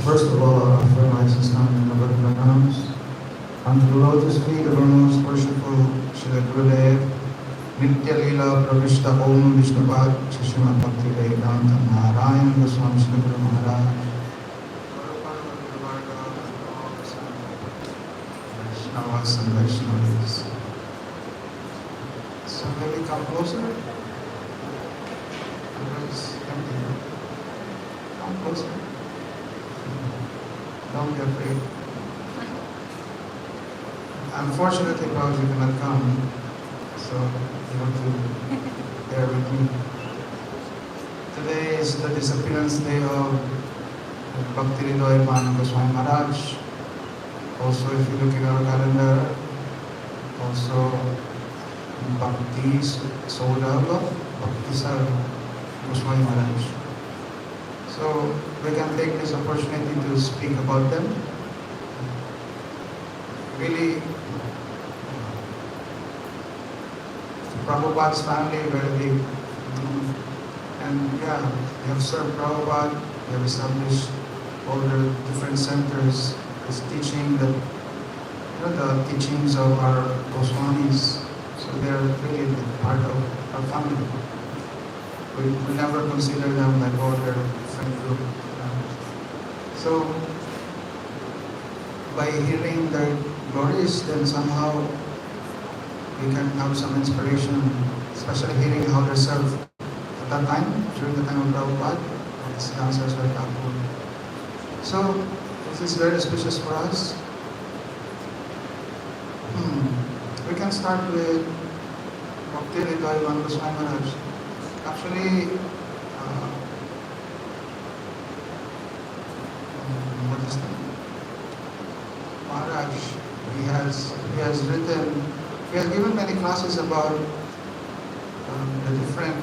First of all, I offer my Namavat pranams unto the lotus feet of our most worshipful Srila Gurudev, Nitya Leela Pravishta Om Vishnupad Shishima Bhakti Vedanta Narayan Goswami Srila Guru Maharaj. Vaishnavas and Vaishnavis. So can we come closer? Otherwise, empty. Come closer. Don't be afraid. Unfortunately, Prabhuji, you cannot come, so you have to bear with me. Today is the disappearance day of Bhakti Goswami Maharaj. Also, if you look at our calendar, also Bhakti Sodava, Bhakti Goswami Maharaj. So we can take this opportunity to speak about them. Really, Prabhupada's family very big. And yeah, we have served Prabhupada, we have established all the different centers, is teaching the teachings of our Goswamis. So they are really part of our family. We never consider them like all their friend group. So by hearing their glories, then somehow we can have some inspiration, especially hearing how they served at that time, during the time of Prabhupada. These dancers were helpful. So this is very auspicious for us. We can start with Bhakti Goswami Maharaj. Actually, what is that? Maharaj, he has written, he has given many classes about the different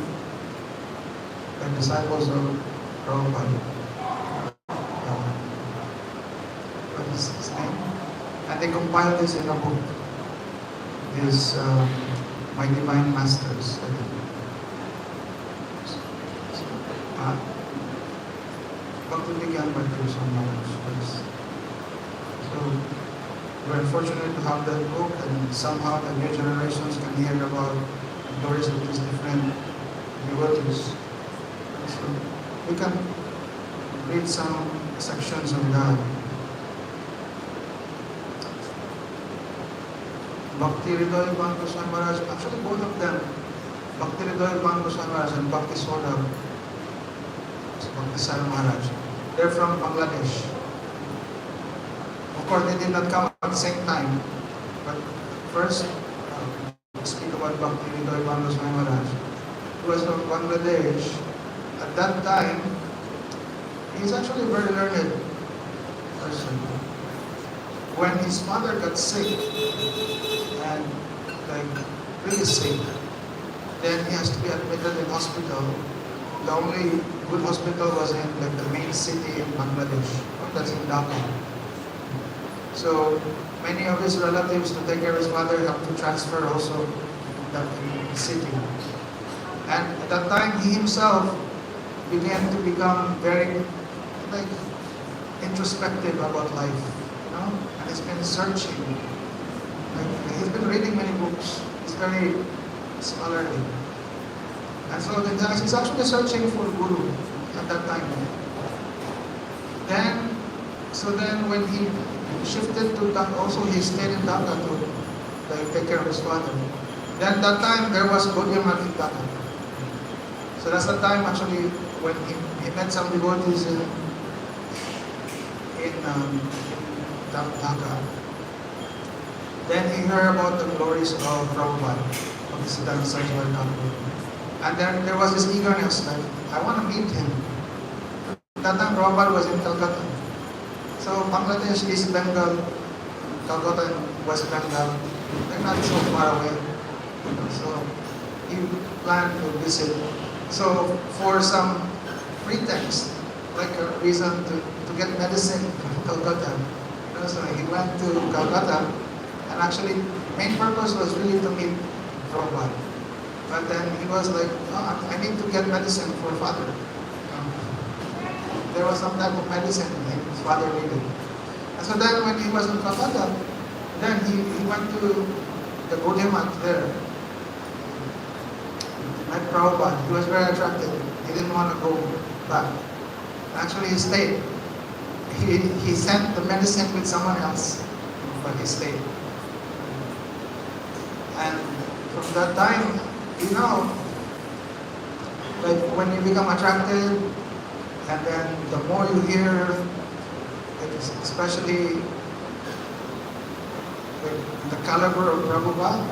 disciples of Prabhupada. What is his name? And they compiled this in a book. This My Divine Masters. Bhakti began by Krishna Maharaj. So we're fortunate to have that book, and somehow the new generations can hear about the glories of these different devotees. So we can read some sections of that. Bhakti Goswami Maharaj, actually both of them, Bhakti Goswami Maharaj and Bhakti Sodha, Bhakti Maharaj, they're from Bangladesh. Of course, they did not come at the same time, but first, speak about Bhakti Goswami Maharaj, who was from Bangladesh. At that time, he's actually a very learned person. When his father got sick, and like really sick, then he has to be admitted in hospital. The only good hospital was in like the main city in Bangladesh, that's in Dhaka. So many of his relatives, to take care of his mother, have to transfer also that city. And at that time, he himself began to become very like introspective about life, and he's been searching. Like, he's been reading many books. He's very scholarly. And so he's actually searching for Guru at that time. Then when he shifted to Dhaka, also he stayed in Dhaka to take care of his father. Then that time there was Karunya in Dhaka. So that's the time actually when he met some devotees in Dhaka. Then he heard about the glories of Prabhupada, of the Siddhanta Saraswati Thakur. And then there was this eagerness, like, I want to meet him. At that time Prabhupada was in Calcutta. So Bangladesh, East Bengal, Calcutta and West Bengal, they're not so far away. So he planned to visit. So for some pretext, like a reason to get medicine from Calcutta, so he went to Calcutta, and actually main purpose was really to meet Prabhupada. But then he was like, I need to get medicine for father. there was some type of medicine his father needed. And so then when he was in Calcutta, then he went to the Gaudiya there. Met Prabhupada. He was very attracted. He didn't want to go back. Actually, he stayed. He sent the medicine with someone else, but he stayed. And from that time, like when you become attracted, and then the more you hear, especially the caliber of Prabhupada,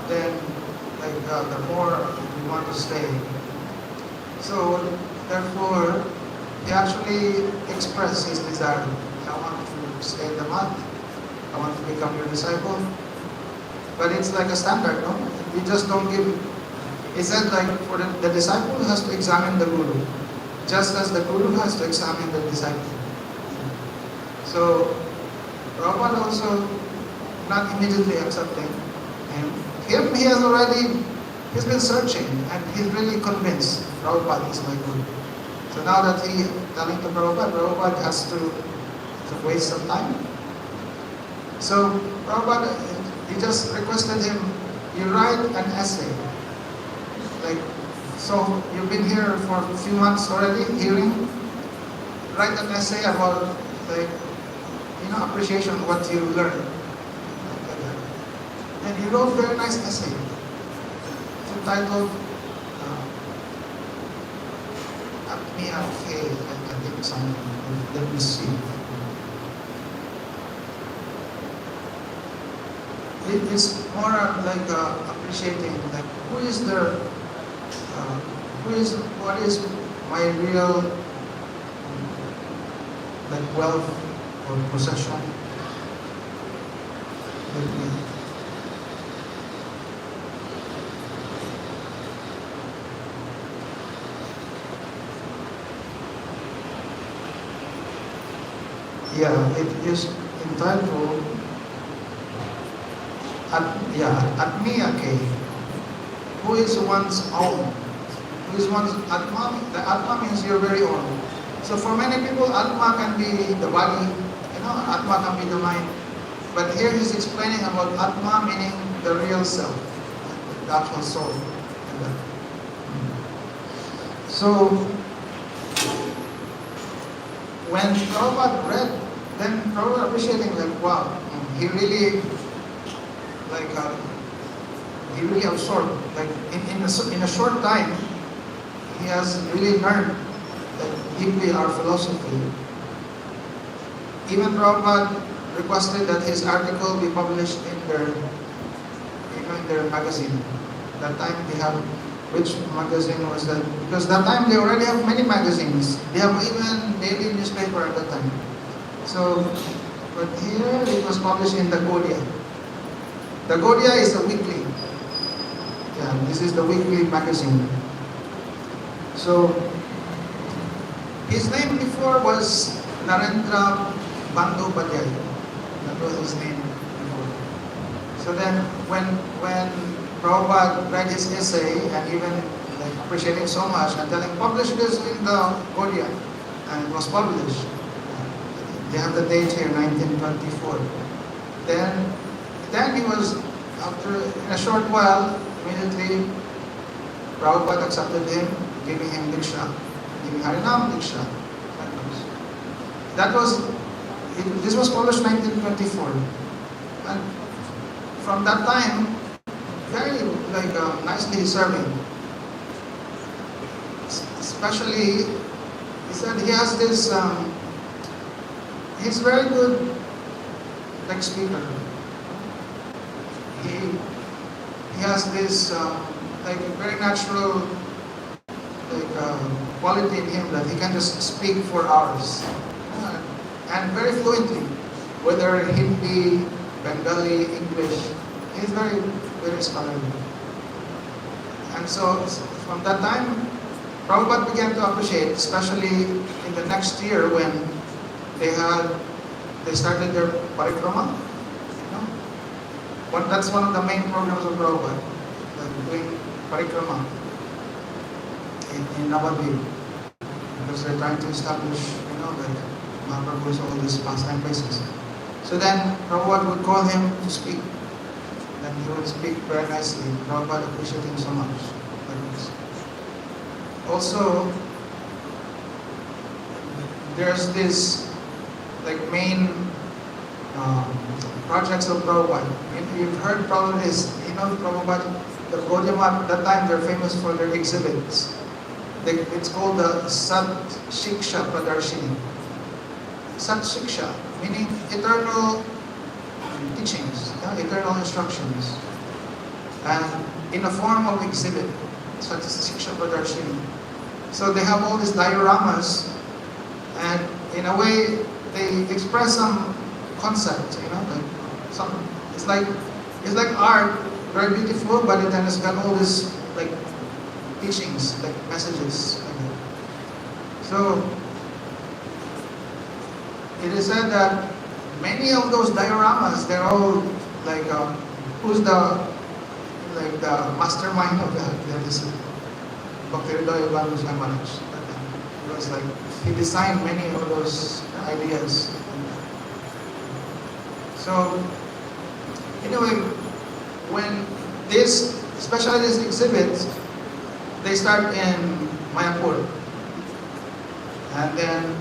then the more you want to stay. So therefore, he actually expressed his desire. I want to stay in the mat. I want to become your disciple. But it's like a standard, no? You just don't give. He said like for the disciple has to examine the guru, just as the guru has to examine the disciple. So Prabhupada also not immediately accepting him. He's been searching and he's really convinced Prabhupada is my guru. So now that he telling to Prabhupada has to waste some time. So Prabhupada, he just requested him, you write an essay. Like, so you've been here for a few months already, hearing. Write an essay about, appreciation of what you learned. And he wrote a very nice essay. It's entitled, Atmiya K. I think something. Let me see. It's more like appreciating, like what is my real like wealth or possession. Yeah, it is entitled Atmiyake, who is one's own. Who is one's Atma? The Atma means your very own. So for many people, Atma can be the body, Atma can be the mind. But here he's explaining about Atma meaning the real self, the actual soul. So when Prabhupada read, then Prabhupada appreciating like, wow, he really absorbed. Like in a short time, he has really learned deeply our philosophy. Even Prabhupada requested that his article be published in their magazine. That time they have, which magazine was that? Because that time they already have many magazines. They have even daily newspaper at that time. So, but here it was published in the Gaudiya. The Gaudiya is a weekly. Yeah, this is the weekly magazine. So, his name before was Narendra Bandhav. That was his name before. So then, when Prabhupada read his essay and even appreciating so much and telling, publish this in the Gaudiya, and it was published. They have the date here, 1924. Then he was, in a short while, immediately, Prabhupada accepted him, giving him Diksha, giving Harinam Diksha. This was published 1924. And from that time, very nicely serving. Especially, he said he has this, he's very good speaker. He has this very natural quality in him that he can just speak for hours and very fluently, whether Hindi, Bengali, English. He's very, very scholarly. And so from that time, Prabhupada began to appreciate, especially in the next year when they started their parikrama. That's one of the main programs of Prabhupada, doing parikrama in Navadvip. because they're trying to establish, like Mahaprabhu's all these pastime places. So then Prabhupada would call him to speak. Then he would speak very nicely. Prabhupada appreciated him so much. Also, there's this like main projects of Prabhupada. You've heard probably this, Prabhupada, the Gaudiya Math, that time they're famous for their exhibits. It's called the Sat Shiksha Pradarshini. Sat Shiksha, meaning eternal teachings, eternal instructions. And in a form of exhibit, Sat Shiksha Pradarshini. So they have all these dioramas, and in a way they express some concept, it's like art, very beautiful, but then it's got all these like teachings, like messages. So it is said that many of those dioramas, they're all like who's the mastermind of that? This Bhakti Maharaj. It was like he designed many of those ideas. So anyway, when especially these exhibits, they start in Mayapur, and then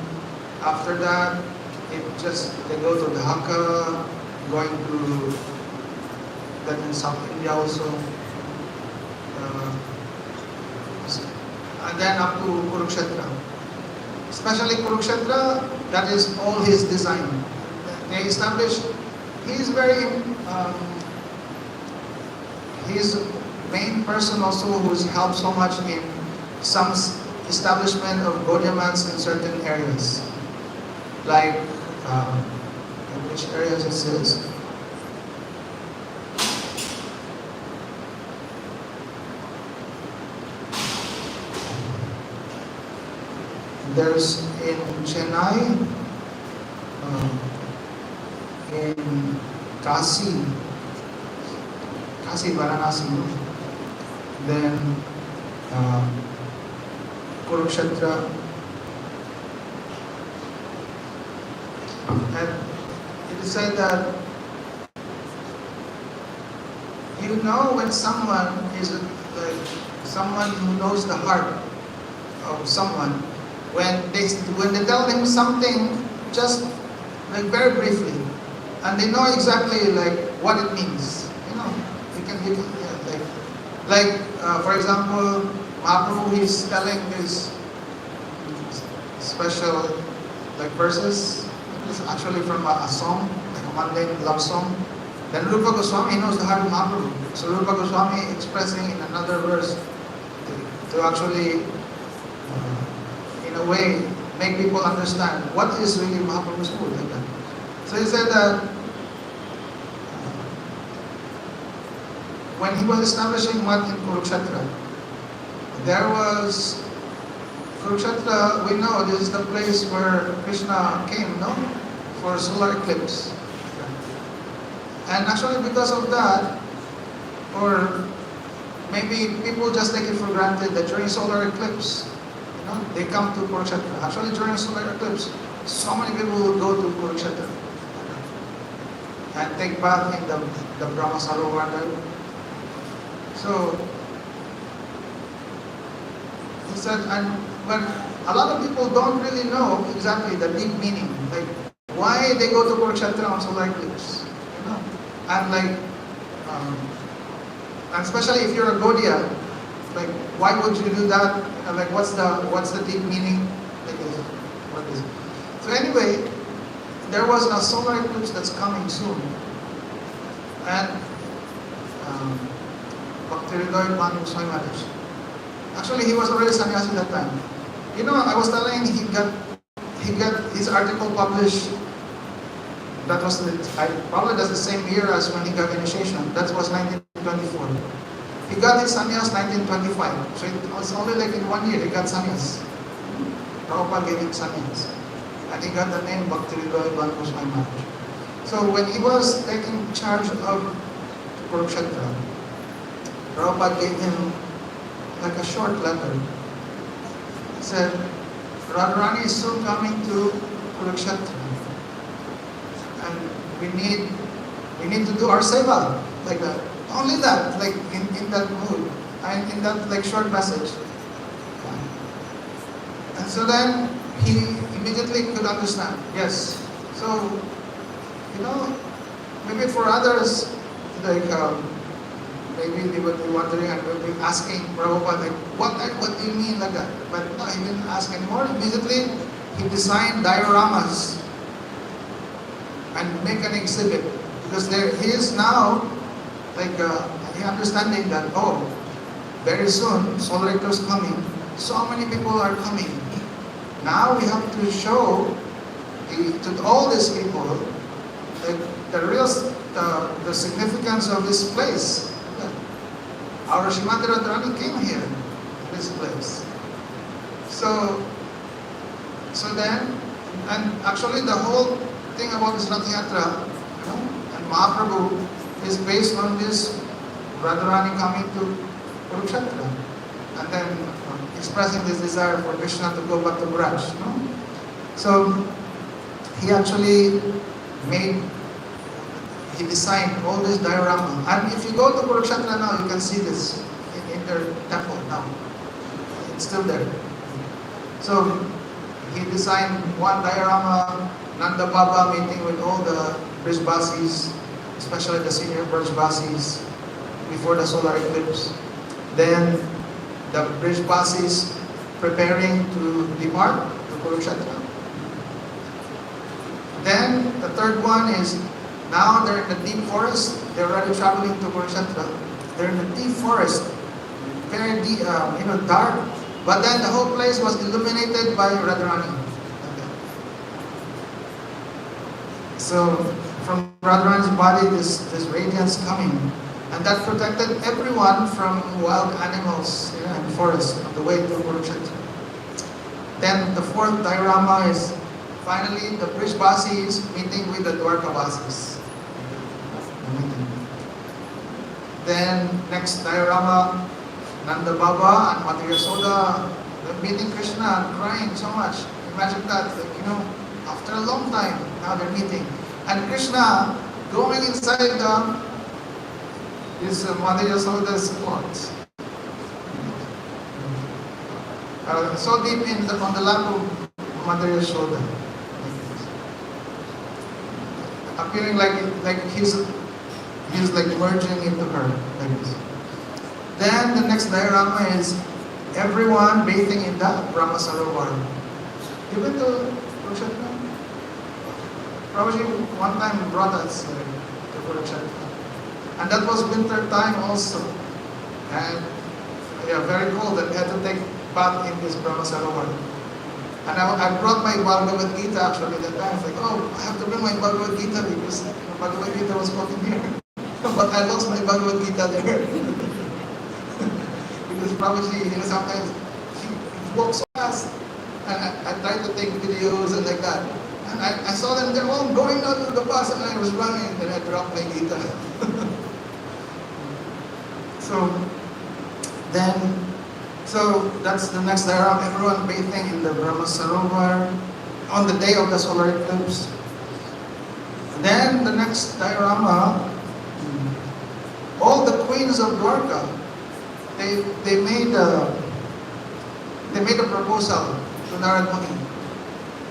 after that, they go to Dhaka, going to then in South India also, and then up to Kurukshetra. Especially Kurukshetra, that is all his design. They established. He's main person also who's helped so much in some establishment of Gaudiya Maths in certain areas. Like, in which areas it says? There's in Chennai, in Kasi, Varanasi, then Kurukshetra, and it is said that when someone is like someone who knows the heart of someone, when they tell him something just like very briefly, and they know exactly like what it means. For example, Mahaprabhu is telling this special like verses. It's actually from a song, like a mundane love song. Then Rupa Goswami knows the heart of Mahaprabhu. So Rupa Goswami expressing in another verse to actually, in a way, make people understand what is really Mahaprabhu's mood. Like that. So he said that when he was establishing Math in Kurukshetra, Kurukshetra, we know this is the place where Krishna came, for solar eclipse. And actually because of that, or maybe people just take it for granted that during solar eclipse, they come to Kurukshetra. Actually during solar eclipse, so many people will go to Kurukshetra and take bath in the Brahma Sarovar. So he said, but a lot of people don't really know exactly the deep meaning, like why they go to Kurukshetra on solar eclipse, and like, and especially if you're a Gaudiya, like why would you do that? Like what's the deep meaning? Like what is it? So anyway, there was a solar eclipse that's coming soon, and Bhakti Maharaj. Actually, he was already sannyasi that time. I was telling he got his article published. That was probably that's the same year as when he got initiation. That was 1924. He got his sannyas 1925. So it was only like in 1 year he got sannyas. Prabhupada gave him sannyas, and he got the name Bhakti Maharaj. So when he was taking charge of Kurukshetra, Prabhupada gave him like a short letter. He said, Radharani is soon coming to Kurukshetra. And we need to do our seva, like that. Only that, like in that mood, and in that like short message. And so then he immediately could understand. Yes. So, maybe for others, like maybe they would be wondering and would be asking Prabhupada, like, what do you mean like that? But no, he didn't ask anymore. Immediately, he designed dioramas and make an exhibit. Because he is now, like, understanding that, very soon, solar eclipse coming. So many people are coming. Now we have to show to all these people the significance of this place. Our Srimati Radharani came here, this place. So then, and actually the whole thing about this Rath Yatra, and Mahaprabhu is based on this Radharani coming to Kurukshetra, and then expressing this desire for Krishna to go back to Maharaj. So he actually he designed all this diorama. And if you go to Kurukshetra now, you can see this in their temple now. It's still there. So he designed one diorama, Nanda Baba meeting with all the Brijbasis, especially the senior Brijbasis, before the solar eclipse. Then the Brijbasis preparing to depart to Kurukshetra. Then the third one is, now they're in the deep forest. They're already traveling to Kurukshetra. They're in the deep forest, very deep, dark. But then the whole place was illuminated by Radharani. Okay. So from Radharani's body, this radiance coming, and that protected everyone from wild animals in the forest on the way to Kurukshetra. Then the fourth diorama is finally the Brijbasis meeting with the Dwarkavasis. Then next diorama, Nanda Baba and Mother Yasoda meeting Krishna and crying so much. Imagine that, after a long time, now they're meeting. And Krishna going inside his Mother Yasoda's clothes. So deep on the lap of Mother Yasoda. Appearing like he's like merging into her, like this. Then the next diorama is everyone bathing in the Brahma Sarovar. You went to Kurukshetra? Prabhuji one time brought us to Kurukshetra. And that was winter time also. And very cold, and we had to take bath in this Brahma Sarovar. And I brought my Bhagavad Gita actually that time. I was like, I have to bring my Bhagavad Gita because Bhagavad Gita was spoken here. But I lost my Bhagavad Gita there. Because probably, sometimes he walks so fast. And I tried to take videos and like that. And I saw them, they're all going out to the bus, and I was running, and then I dropped my Gita. So that's the next diorama, everyone bathing in the Brahma Sarovar on the day of the solar eclipse. Then the next diorama, all the queens of Dwarka, they made a proposal to Narad Muni.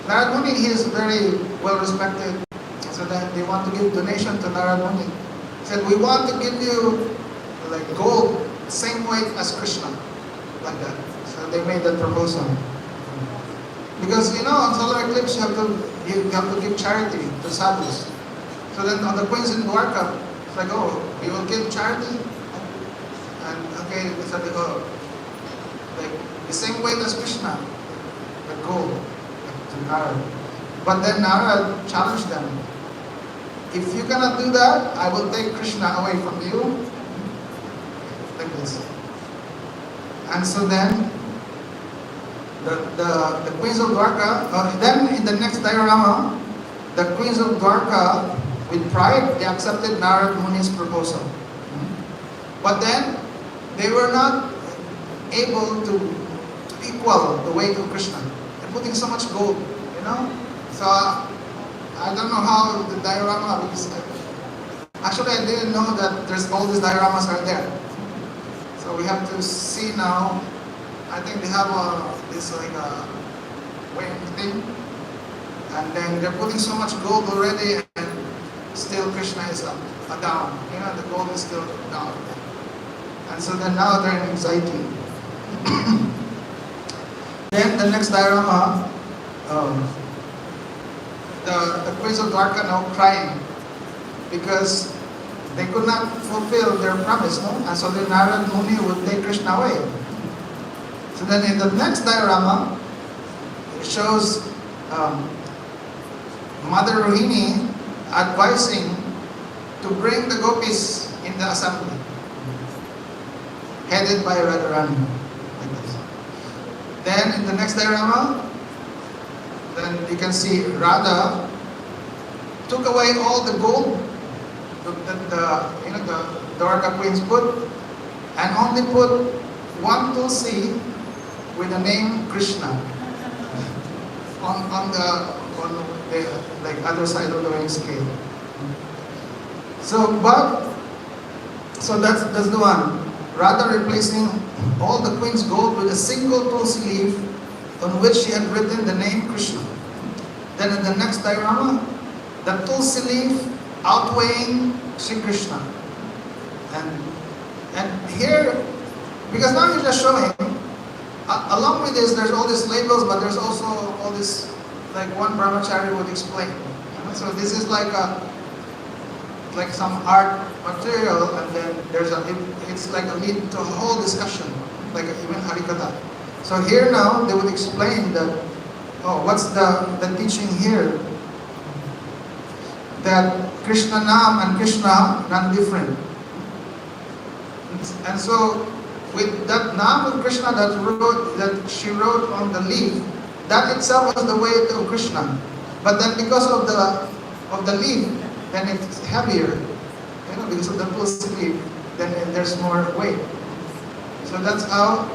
Narad Muni, he is very well respected, so that they want to give donation to Narad Muni. He said, we want to give you like gold, same weight as Krishna, like that. So they made that proposal. Because on solar eclipse you have to give charity to sadhus. So then on the queens in Dwarka, it's like, we will give charity. And okay, they said, like the same weight as Krishna, the gold, to Narad. But then Narad challenged them. If you cannot do that, I will take Krishna away from you. Like this. And so then the queens of Dwarka, then in the next diorama, the queens of Dwarka, with pride, they accepted Narad Muni's proposal. But then, they were not able to equal the weight of Krishna. putting so much gold, you know. So I don't know how the diorama, because actually I didn't know that there's all these dioramas are there. So we have to see now. I think they have this like a weighing thing, and then they're putting so much gold already, and still Krishna is up, down. You know, the gold is still down. And so then now they're in anxiety. Then the next diorama, the queens of Dwarka now crying because they could not fulfill their promise, no? And so the Narad Muni would take Krishna away. So then in the next diorama, it shows Mother Rohini advising to bring the gopis in the assembly, headed by Radharani. Like this. Then in the next diorama, then you can see Radha took away all the gold that the Dwarka queens put, and only put one tulsi with the name Krishna on the like other side of the weighing scale. So that's the one. Radha replacing all the queen's gold with a single tulsi leaf on which she had written the name Krishna. Then in the next diorama, the tulsi leaf outweighing Sri Krishna. And here, because now you're just showing, along with this, there's all these labels, but there's also all this, like one brahmachari would explain. So this is like some art material, and then it's like a lead to a whole discussion, like even Harikatha. So here now they would explain that, what's the teaching here? That Krishna Nam and Krishna none different. And so with that Nam of Krishna that she wrote on the leaf, that itself was the weight of Krishna. But then because of the leaf, then it's heavier. Because of the tulsi leaf, then there's more weight. So that's how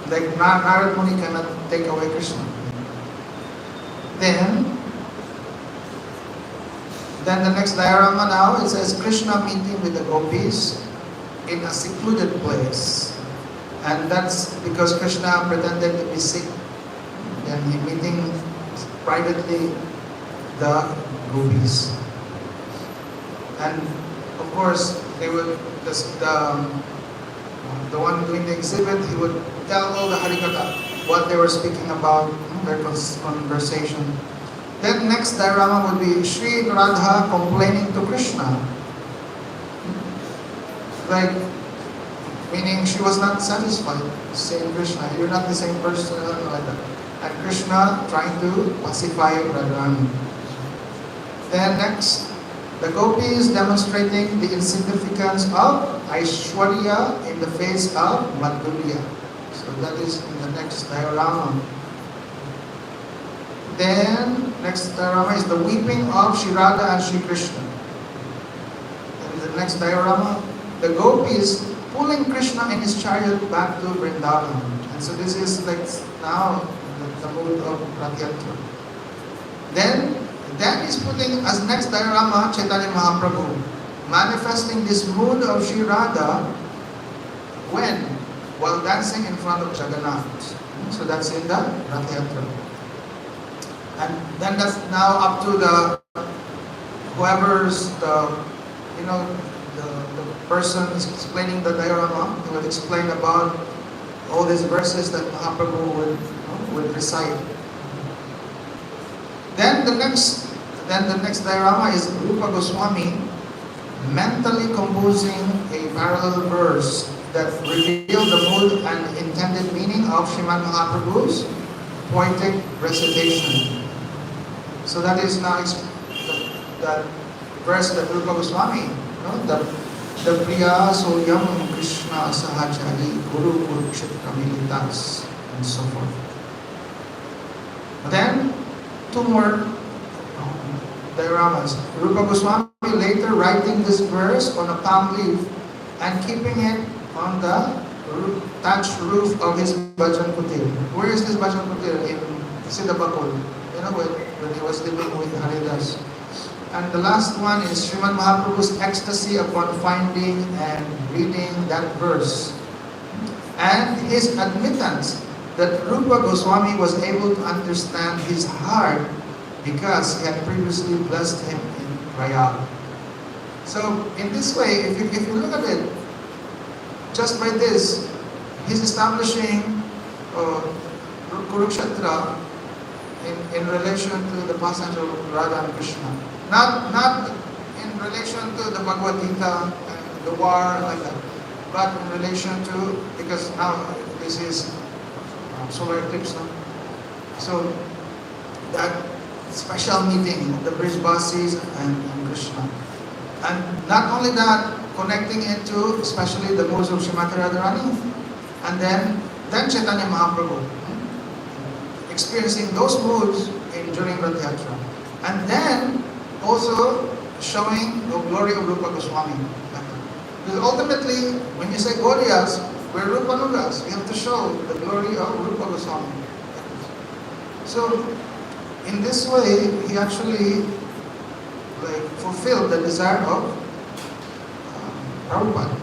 like Narad Muni cannot take away Krishna. Then the next diorama now, it says Krishna meeting with the gopis in a secluded place. And that's because Krishna pretended to be sick. Then he meeting privately the gopis. And of course, they would, the one doing the exhibit, he would tell all the Harikatha what they were speaking about, their conversation. Then next diorama would be Sri Radha complaining to Krishna. Like, meaning she was not satisfied, saying Krishna, you're not the same person, like that. And Krishna trying to pacify Radharani. Then next, the gopis demonstrating the insignificance of Aishwarya in the face of Madhurya. So that is in the next diorama. Then, next diorama is the weeping of Shri Radha and Shri Krishna. And the next diorama, the gopis pulling Krishna in his chariot back to Vrindavan. And so this is like now the mood of Rath-yatra. Then is putting as next diorama Chaitanya Mahaprabhu, manifesting this mood of Shri Radha while dancing in front of Jagannath. So that's in the Rath-yatra. And then that's now up to whoever's the person is explaining the diorama. He would explain about all these verses that Mahaprabhu would recite. Then the next diorama is Rupa Goswami mentally composing a parallel verse that revealed the mood and intended meaning of Srimad Mahaprabhu's poetic recitation. So that is now that verse that Rupa Goswami, the Priya Soyam Krishna Sahachari Guru Kurukshetra Militas, and so forth. Then, two more dioramas. Rupa Goswami later writing this verse on a palm leaf and keeping it on the thatched roof of his bhajan kutir. Where is this bhajan kutir? In Siddhabakul. You know, when he was living with Haridas. And the last one is Srimad Mahaprabhu's ecstasy upon finding and reading that verse. And his admittance that Rupa Goswami was able to understand his heart because he had previously blessed him in Prayag. So in this way, if you look at it, just by this, he's establishing Kurukshetra in relation to the passage of Radha and Krishna. Not in relation to the Bhagavad Gita and the war like that, but in relation to, because now this is solar eclipse, no? So that special meeting of the Brijbasis and Krishna. And not only that, connecting into especially the moods of Srimati Radharani, and then Chaitanya Mahaprabhu, experiencing those moods during Rath Yatra. And then also showing the glory of Rupa Goswami. Because ultimately, when you say Gauriyas, we're Rupanugas. We have to show the glory of Rupa Goswami. So, in this way, he actually fulfilled the desire of Prabhupada.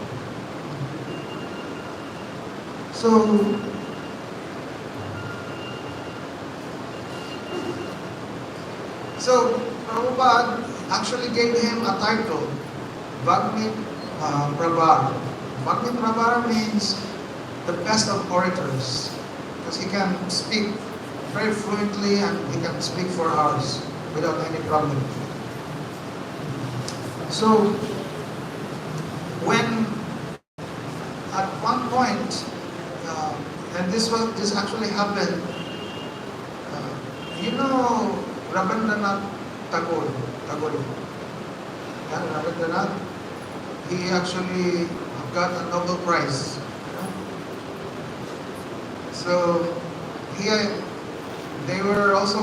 So Prabhupada actually gave him a title, Bhakti Prabhar. Bhakti Prabhar means the best of orators, because he can speak very fluently and he can speak for hours without any problem. So when at one point, and this actually happened, you know Rabindranath Tagore. Yeah, Rabindranath, he actually got a Nobel Prize. You know? So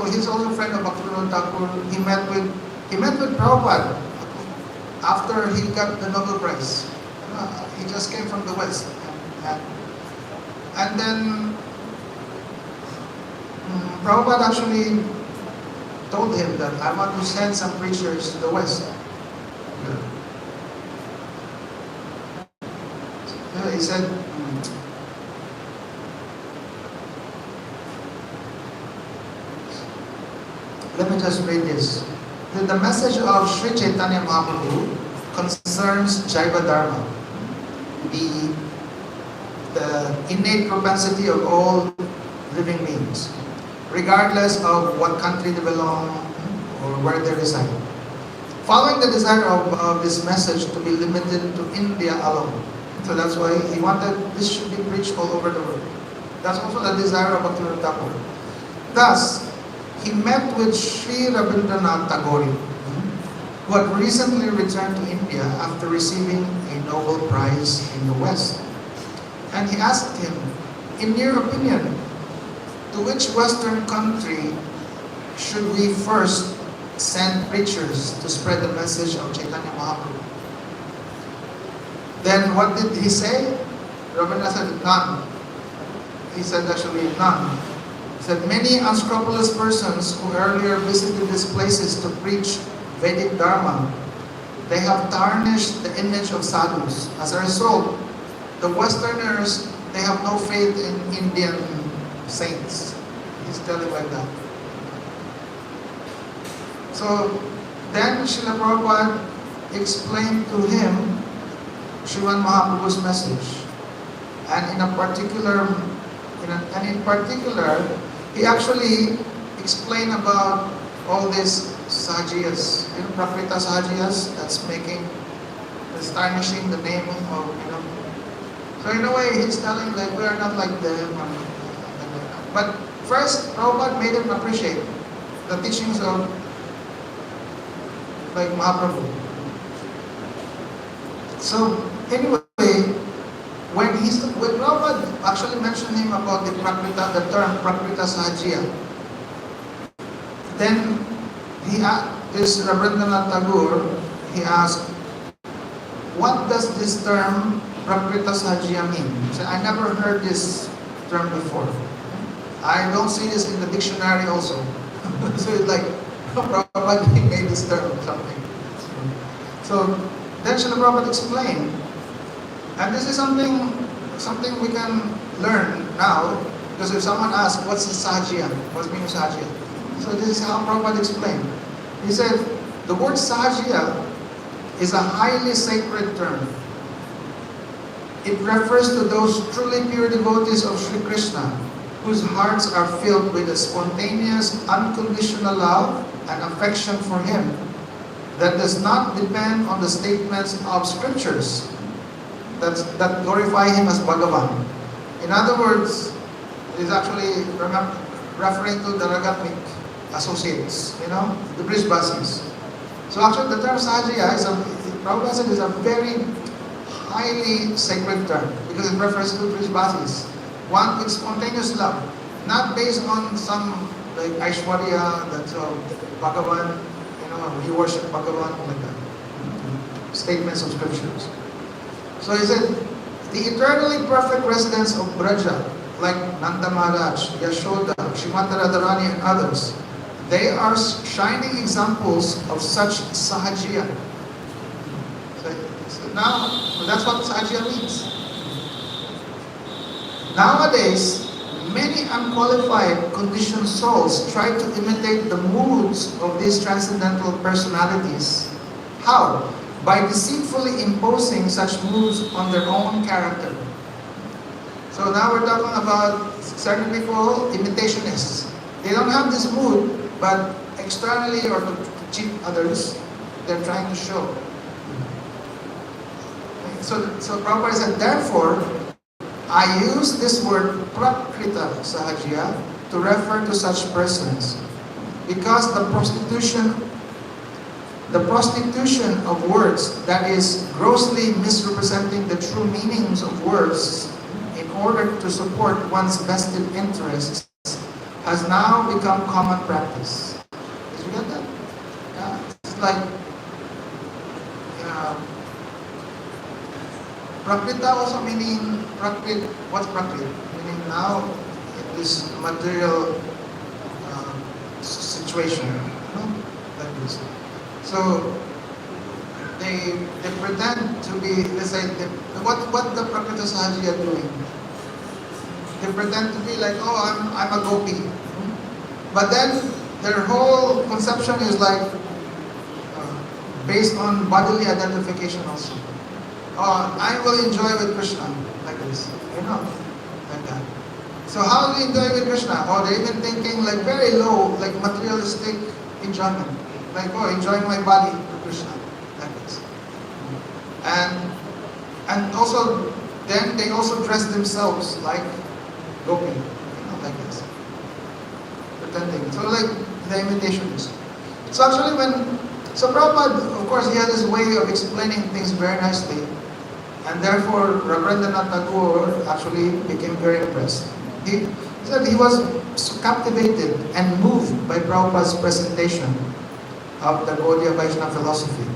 he's also a friend of Bhaktivinoda Thakur. He met with Prabhupada after he got the Nobel Prize. He just came from the West. And then Prabhupada actually told him that I want to send some preachers to the West. He said, let me just read this. The message of Sri Chaitanya Mahaprabhu concerns Jaiva Dharma, the innate propensity of all living beings, regardless of what country they belong or where they reside. Following the desire of this message to be limited to India alone. So that's why he wanted this should be preached all over the world. That's also the desire of Bhaktivinoda Thakur. Thus, he met with Sri Rabindranath Tagore, who had recently returned to India after receiving a Nobel Prize in the West. And he asked him, in your opinion, to which Western country should we first send preachers to spread the message of Chaitanya Mahaprabhu? Then what did he say? Rabindranath said, none. He said actually none. He said, many unscrupulous persons who earlier visited these places to preach Vedic Dharma, they have tarnished the image of sadhus. As a result, the Westerners, they have no faith in Indian saints. He's telling like that. So then Srila Prabhupada explained to him Sriman Mahaprabhu's message. And in particular, he actually explained about all these sahajiyas, Prakrita sahajiyas, that's tarnishing the name of, So in a way, he's telling like we are not like them. But first, Prabhupada made him appreciate the teachings of like Mahaprabhu. So anyway, when Prabhupada actually mentioned him about the term Prakrita Sahajiya, then Rabindranath Tagore, he asked, what does this term Prakrita Sahajya mean? So I never heard this term before. I don't see this in the dictionary also. So it's like, Prabhupada made this term or something. So then Srila Prabhupada explained, and this is something we can learn now, because if someone asks, what's the Sahajya? What's the meaning of Sahajya? So this is how Prabhupada explained. He said, the word Sahajya is a highly sacred term. It refers to those truly pure devotees of Sri Krishna, whose hearts are filled with a spontaneous, unconditional love and affection for Him that does not depend on the statements of scriptures that glorify Him as Bhagavan. In other words, it is actually referring to the Ragatmik associates, the Brijbasis. So actually the term Sahajya Prabhupada said, is a very highly sacred term because it refers to Brijbasis. One with spontaneous love, not based on some like Aishwarya, that's Bhagavan, we worship Bhagavan, like that. Statements of scriptures. So he said, the eternally perfect residents of Braja, like Nanda Maharaj, Yashoda, Shrimati Radharani and others, they are shining examples of such Sahajya. So now, that's what Sahajya means. Nowadays, many unqualified, conditioned souls try to imitate the moods of these transcendental personalities. How? By deceitfully imposing such moods on their own character. So now we're talking about certain people, imitationists. They don't have this mood, but externally or to cheat others, they're trying to show. So Prabhupada said, therefore, I use this word Prakrita Sahajya to refer to such persons because the prostitution of words, that is grossly misrepresenting the true meanings of words in order to support one's vested interests, has now become common practice. Did you get that? Yeah, it's like Prakrita also meaning Prakrit. What's Prakrit? Meaning now in this material situation, like this. So they pretend to be. Let's say what the Prakrita Sahajya are doing. They pretend to be like, I'm a gopi, but then their whole conception is like based on bodily identification also. I will enjoy with Krishna, like this, like that. So how do you enjoy with Krishna? They're even thinking like very low, like materialistic enjoyment. Like, enjoying my body with Krishna, like this. And also, then they also dress themselves like gopi, like this. Pretending. So like the imitators. So actually so Prabhupada, of course, he had his way of explaining things very nicely. And therefore, Rabindranath Tagore actually became very impressed. He said he was captivated and moved by Prabhupada's presentation of the Gaudiya Vaishnava philosophy.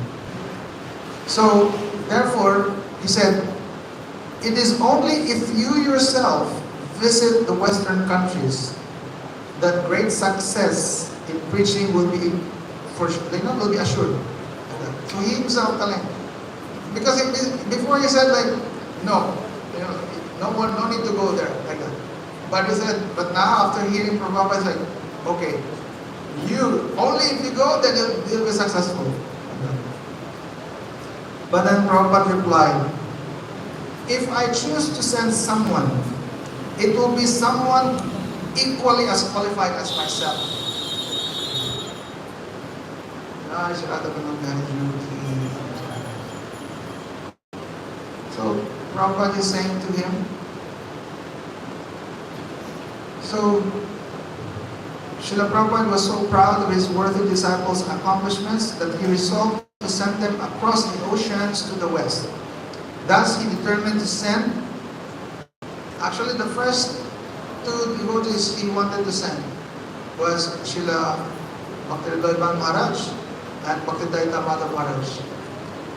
So, therefore, he said, it is only if you yourself visit the Western countries that great success in preaching will be assured. So he himself telling, because before he said like, no need to go there, like that. But he said, but now after hearing Prabhupada, it's like, okay, only if you go, then you'll be successful. But then Prabhupada replied, if I choose to send someone, it will be someone equally as qualified as myself. So Prabhupada is saying to him, so Srila Prabhupada was so proud of his worthy disciples' accomplishments that he resolved to send them across the oceans to the west. Thus he determined to send, actually the first two devotees he wanted to send was Srila Bhakti Maharaj and Bhakti Madhav Maharaj.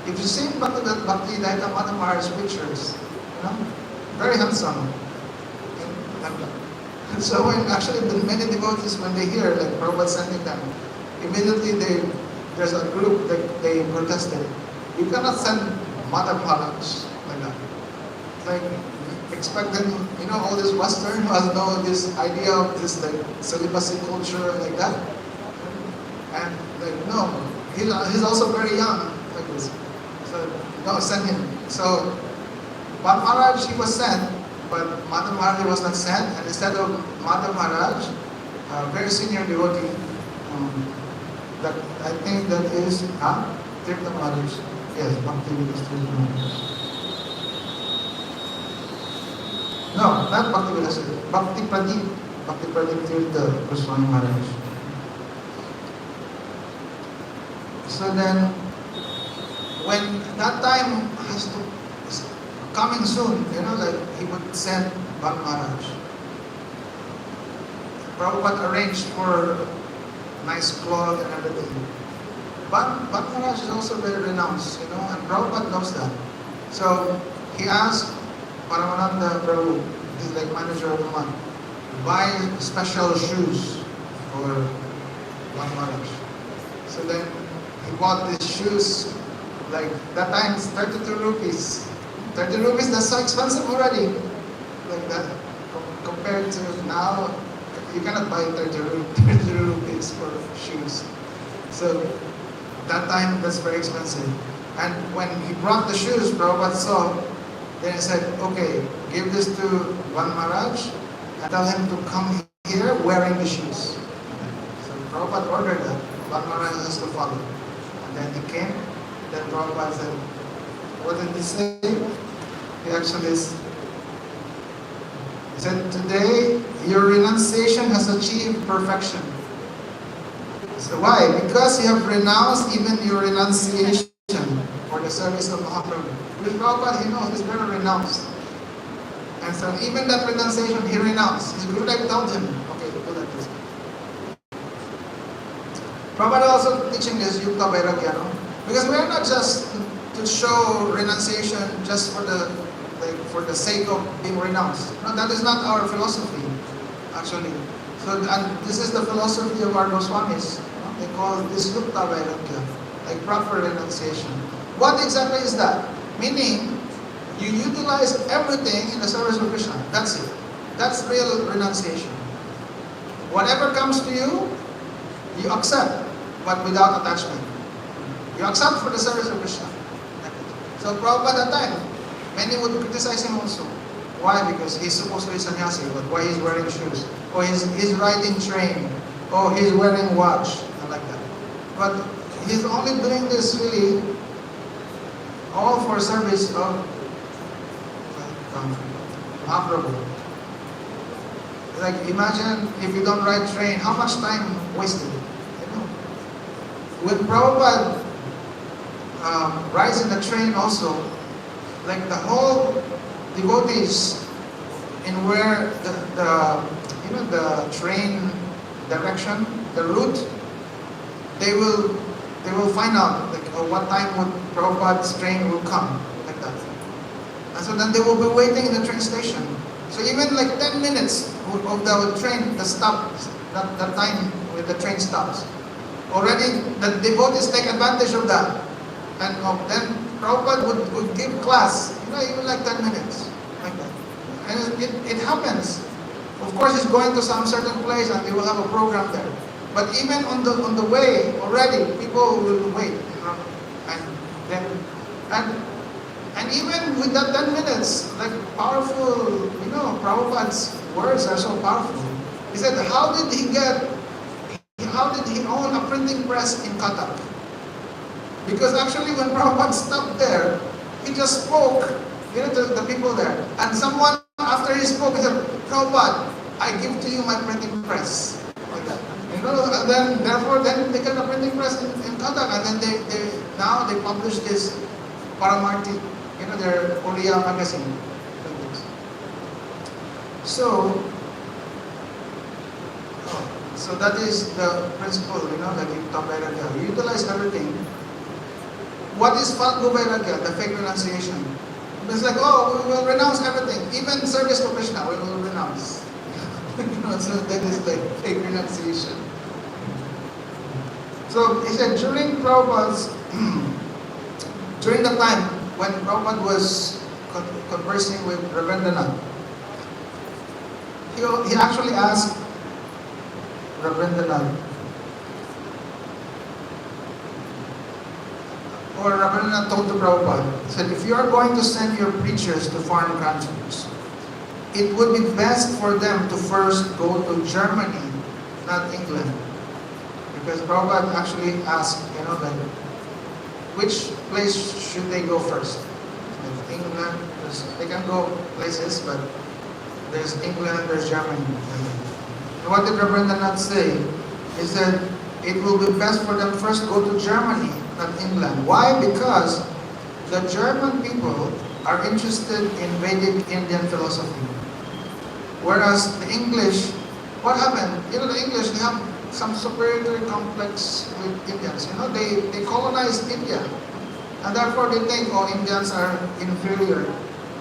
If you see Bhakti Maharaj pictures, you know, very handsome. And so when actually the many devotees, when they hear like Prabhupada sending them, immediately there's a group that they protested. You cannot send Madhav Maharaj like that. Like expect them, you know, all this Western who has no this idea of this like celibacy culture like that. And like no, he's also very young like this. So no, send him. So Madhav Maharaj he was sent. But Madhav Maharaj was not sent, and instead of Madhav Maharaj, a very senior devotee, that I think that is Tirtha Maharaj. Yes, Bhakti is Tirtha Maharaj. No, not Bhakti Vilas. Bhakti Pradeep Tirtha Goswami Maharaj. So then, when that time has to coming soon, you know, like he would send Bandhav Maharaj. Prabhupada arranged for nice cloth and everything. Bandhav Maharaj is also very renounced, you know, and Prabhupada knows that. So he asked Paramananda Prabhu, he's like manager of the month, buy special shoes for Bandhav Maharaj. So then he bought these shoes, like that time it's 32 rupees. 30 rupees, that's so expensive already. Like that, compared to now, you cannot buy 30 rupees for shoes. So, that time, that's very expensive. And when he brought the shoes, Prabhupada saw, then he said, okay, give this to Bandhav Maharaj and tell him to come here wearing the shoes. So, Prabhupada ordered that. Bandhav Maharaj has to follow. And then he came, then Prabhupada said, what did he say? He actually said, today your renunciation has achieved perfection. So why? Because you have renounced even your renunciation for the service of Mahaprabhu. With Prabhupada, he knows he's very renounced. And so even that renunciation, he renounced. His Guru Dev told him, okay, do that please. Prabhupada also teaching this Yukta Vairagya, no? Because we're not just to show renunciation just for the sake of being renounced. No, that is not our philosophy, actually. So, and this is the philosophy of our Goswamis. No? They call this Yukta Vairagya, like proper renunciation. What exactly is that? Meaning, you utilize everything in the service of Krishna. That's it. That's real renunciation. Whatever comes to you, you accept, but without attachment. You accept for the service of Krishna. So Prabhupada at that time, many would criticize him also. Why? Because he's supposed to be sannyasi, but why he's wearing shoes? Or he's riding train. Or he's wearing watch. And like that. But he's only doing this really all for service of Mahaprabhu. Like imagine if you don't ride train, how much time wasted? You know? When Prabhupada rides in the train also, like the whole devotees in where the train direction, the route, they will find out like what time would Prabhupada's train will come, like that. And so then they will be waiting in the train station. So even like 10 minutes of the train, the stop, that time when the train stops, already the devotees take advantage of that. And then Prabhupada would give class, even like 10 minutes, like that. And it happens. Of course, he's going to some certain place and they will have a program there. But even on the way, already, people will wait, And even with that 10 minutes, like powerful, Prabhupada's words are so powerful. He said, how did he own a printing press in Cuttack? Because actually when Prabhupada stopped there, he just spoke, to the people there. And someone, after he spoke, he said, Prabhupada, I give to you my printing press. Like that. And then, therefore, they got a printing press in Cuttack, and then now they publish this Paramarti, their Oriya magazine. So that is the principle, that Yukta Vairagya. You utilize everything. What is Falgu Vairagya, the fake renunciation? It's like, oh, we will renounce everything. Even service to Krishna, we will renounce. So that is like fake renunciation. So he said during Prabhupada's, during the time when Prabhupada was conversing with Rabindranath, he actually asked Rabindranath, or Rabindranath told to Prabhupada, he said, if you are going to send your preachers to foreign countries, it would be best for them to first go to Germany, not England. Because Prabhupada actually asked, like, which place should they go first? Like England, they can go places, but there's England, there's Germany. And what did Rabindranath say? He said, it will be best for them first go to Germany, not England. Why? Because the German people are interested in Vedic Indian philosophy. Whereas the English, what happened? The English, they have some superiority complex with Indians. They colonized India. And therefore they think, oh, Indians are inferior.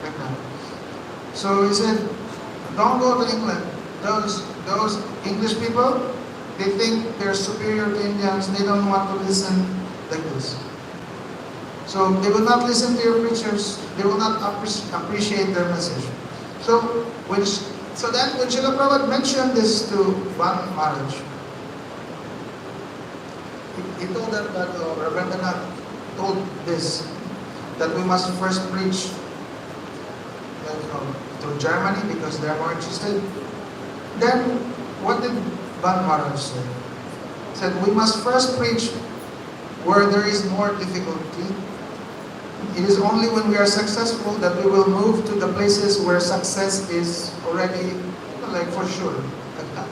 Like that. So he said, don't go to England. Those English people, they think they're superior to Indians. They don't want to listen like this. So they will not listen to your preachers. They will not appreciate their message. So then when Srila Prabhupada mentioned this to Bandhav Maharaj, he told them that Rabindranath told this, that we must first preach to Germany because they are more interested. Then what did Bandhav Maharaj say? He said, we must first preach where there is more difficulty. It is only when we are successful that we will move to the places where success is already, like, for sure, like that.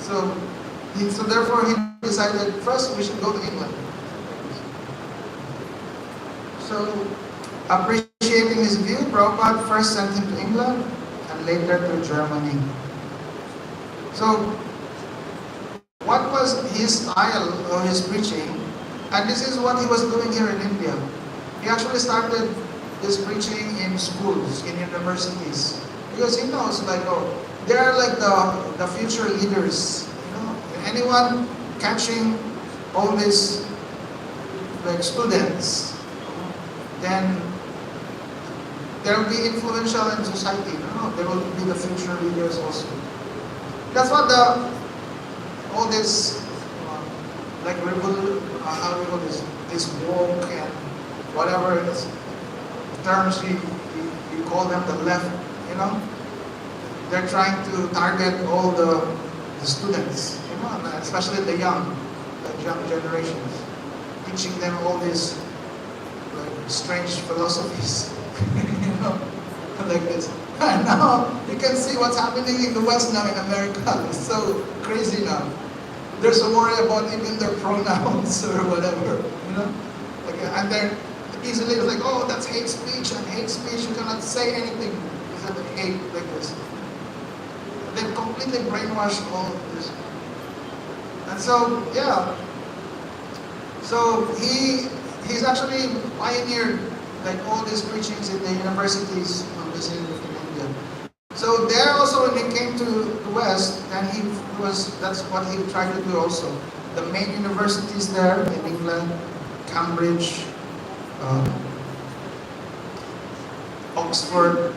So therefore he decided first we should go to England. So appreciating his view, Prabhupada first sent him to England and later to Germany. So what was his style of his preaching? And this is what he was doing here in India. He actually started this preaching in schools, in universities. Because he knows, like, oh, they are like the future leaders. Anyone catching all these like students, then they'll be influential in society. They will be the future leaders also. That's what all this like how we call this woke and whatever it is, terms you call them the left, they're trying to target all the students, and especially the young generations, teaching them all these like strange philosophies, like this. And now you can see what's happening in the West now in America. It's so crazy now. They're so worried about even their pronouns or whatever, and they're easily like, oh, that's hate speech, and hate speech, you cannot say anything except hate like this. They completely brainwashed all this. And so, yeah. So he's actually pioneered like all these preachings in the universities of this in India. So there also when he came to the West, and that's what he tried to do also. The main universities there in England, Cambridge, Oxford,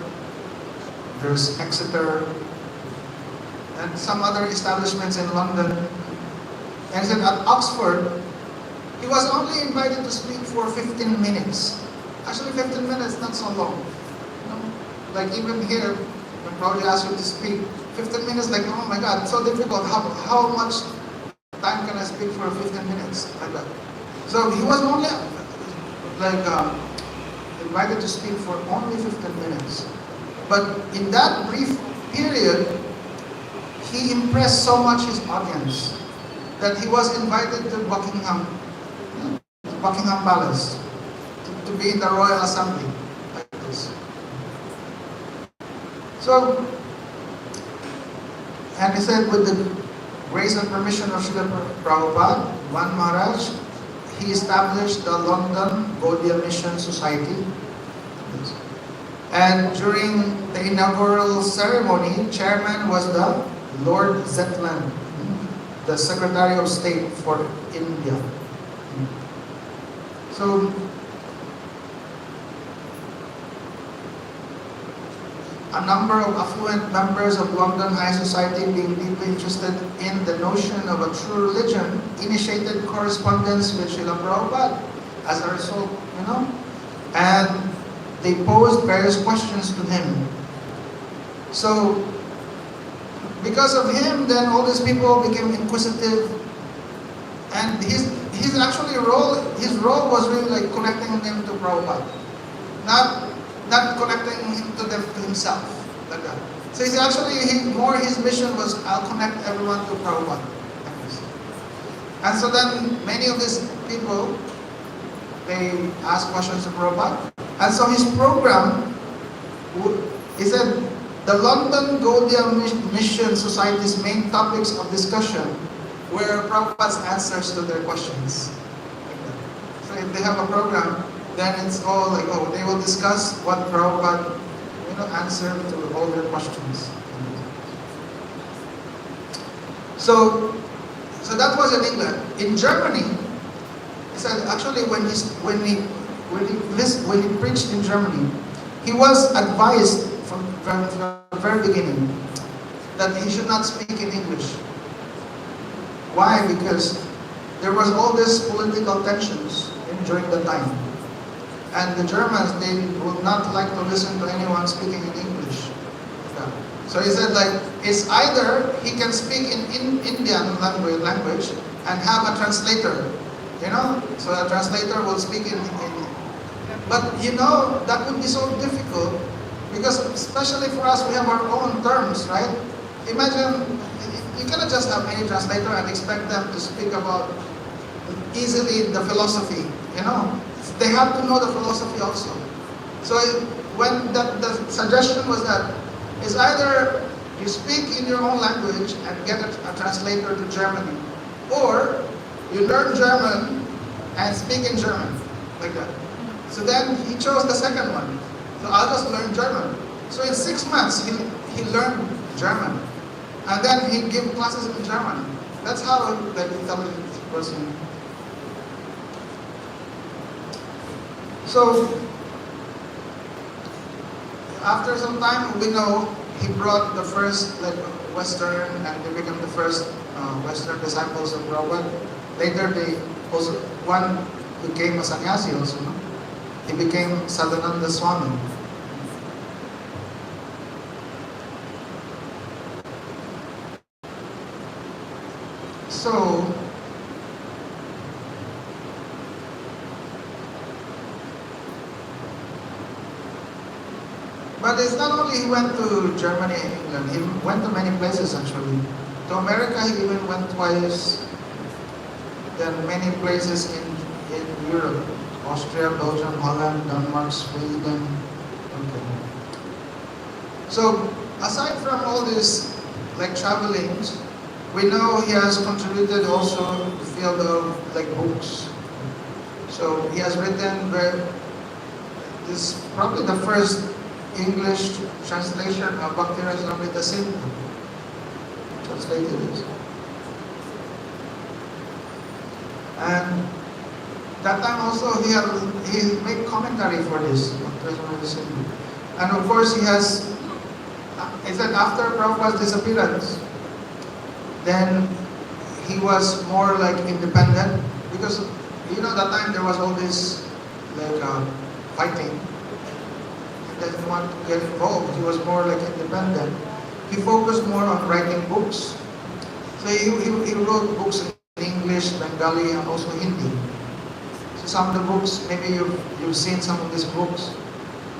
there's Exeter, and some other establishments in London. And he said at Oxford, he was only invited to speak for 15 minutes. Actually 15 minutes, not so long. Like even here, when Prabhupada asked you to speak, 15 minutes, like, oh my God, it's so difficult. How much time can I speak for 15 minutes? Like that. So he was only invited to speak for only 15 minutes. But in that brief period, he impressed so much his audience that he was invited to Buckingham Palace to be in the Royal Assembly like this. So, and he said with the grace and permission of Srila Prabhupada, Bandhav Maharaj, he established the London Gaudiya Mission Society. And during the inaugural ceremony, chairman was the Lord Zetland, the Secretary of State for India. So, a number of affluent members of London high society, being deeply interested in the notion of a true religion, initiated correspondence with Srila Prabhupada as a result, and they posed various questions to him. So, because of him, then all these people became inquisitive, and his role was really like connecting them to Prabhupada, not connecting him to himself, like that. So he's actually, his mission was, I'll connect everyone to Prabhupada. And so then many of these people, they asked questions to Prabhupada. And so his program, he said, the London Gaudiya Mission Society's main topics of discussion were Prabhupada's answers to their questions. So if they have a program, then it's all like, they will discuss what Prabhupada answered to all their questions. So that was in England. In Germany, he said actually when he preached in Germany, he was advised from the very beginning that he should not speak in English. Why? Because there was all these political tensions during the time. And the Germans, they would not like to listen to anyone speaking in English. Yeah. So he said, like, it's either he can speak in Indian language and have a translator, so a translator will speak in but that would be so difficult because especially for us, we have our own terms, right? Imagine, you cannot just have any translator and expect them to speak about easily the philosophy, They have to know the philosophy also. So when the suggestion was that it's either you speak in your own language and get a translator to Germany, or you learn German and speak in German, like that. So then he chose the second one. So I'll just learn German. So in 6 months, he learned German. And then he gave classes in German. That's how the intelligent person. So, after some time, we know he brought the first Western, and they became the first Western disciples of Prabhupada. Later, one became a sannyasi also. No? He became Sadananda Swami. So, but it's not only he went to Germany and England, he went to many places actually. To America he even went twice, then many places in Europe, Austria, Belgium, Holland, Denmark, Sweden. Okay. So aside from all these travelings, we know he has contributed also to the field of books. So he has written this probably the first English translation of Bhakti Rasamrita Sindhu. Translated it. And that time also he made commentary for this Bhakti Rasamrita Sindhu. And of course he said after Prabhupada's disappearance, then he was more independent because that time there was all this fighting. Didn't want to get involved. He was more independent. He focused more on writing books. So he wrote books in English, Bengali, and also Hindi. So some of the books, maybe you've seen some of these books.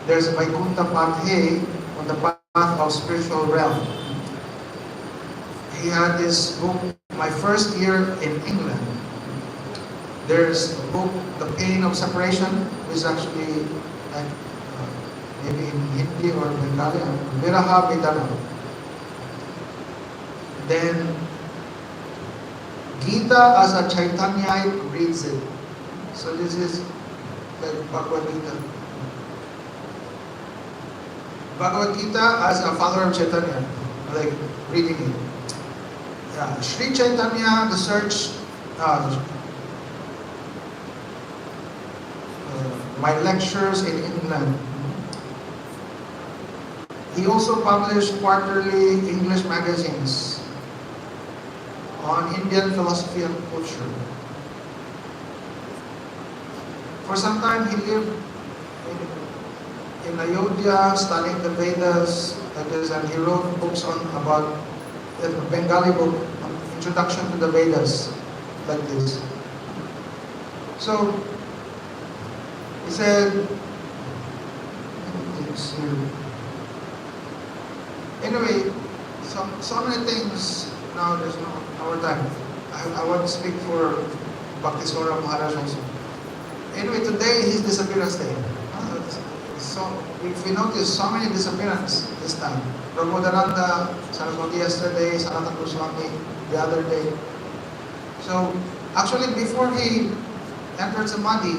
There's Vaikuntha Pathe on the path of spiritual realm. He had this book, My First Year in England. There's a book, The Pain of Separation, which is actually maybe in Hindi or Bengali, Viraha Vedana. Then Gita as a Chaitanyite reads it. So this is Bhagavad Gita. Bhagavad Gita as a follower of Chaitanya, like reading it. Yeah, Sri Chaitanya, the search, my lectures in England. He also published quarterly English magazines on Indian philosophy and culture. For some time he lived in Ayodhya studying the Vedas, and he wrote books about a Bengali book, Introduction to the Vedas, like this. So he said, anyway, so many things. Now there's no our time. I want to speak for Bhakti Maharaj also. Anyway, today is disappearance day. So if we notice so many disappearance this time. Prabodhananda, Saraswati yesterday, Sanatana Goswami the other day. So actually before he entered Samadhi,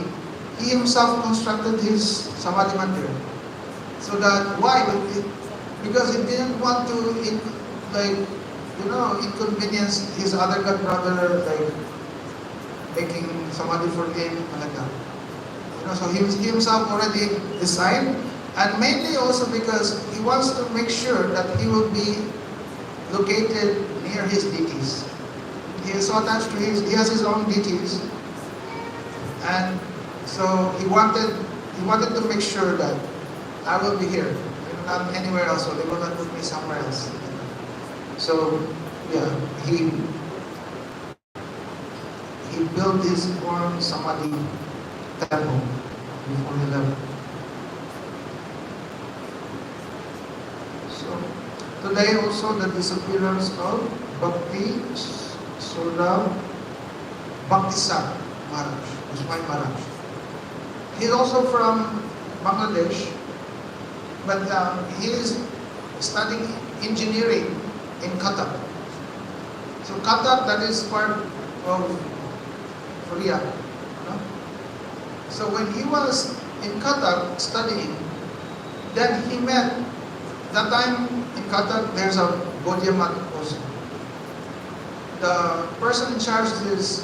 he himself constructed his Samadhi mandir. So that, why? Because he didn't want to inconvenience his other god brother, like making Samadhi for him, like that. So he himself already designed, and mainly also because he wants to make sure that he will be located near his deities. He is so attached to he has his own deities, and so he wanted to make sure that I will be here, not anywhere else, so they will not put me somewhere else. So yeah, he built his own Samadhi temple before he left. So today also the disappearance of Bhakti Sura Bhakti Maharaj, Maharaj. He's also from Bangladesh, but he is studying engineering in Qatar. So Qatar, that is part of Korea. So when he was in Qatar studying, then he met, that time in Qatar there's a Bodhiamat also. The person in charge is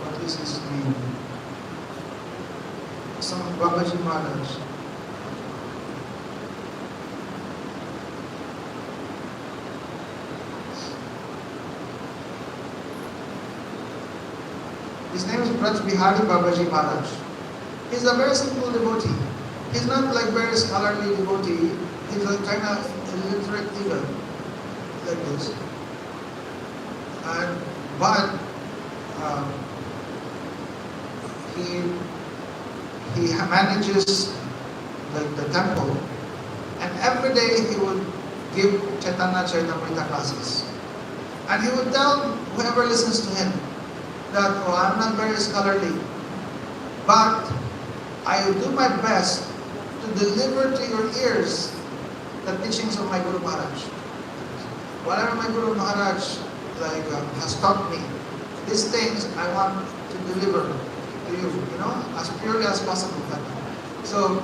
what is his name? Some Babaji Maharaj. His name is Braj Bihari Babaji Maharaj. He's a very simple devotee. He's not like very scholarly devotee. He's a kind of illiterate even, like this. But he manages like the temple, and every day he would give Chaitanya Charitamrita classes, and he would tell whoever listens to him that, oh, I'm not very scholarly, but I will do my best to deliver to your ears the teachings of my Guru Maharaj. Whatever my Guru Maharaj has taught me, these things I want to deliver to you, as purely as possible. So,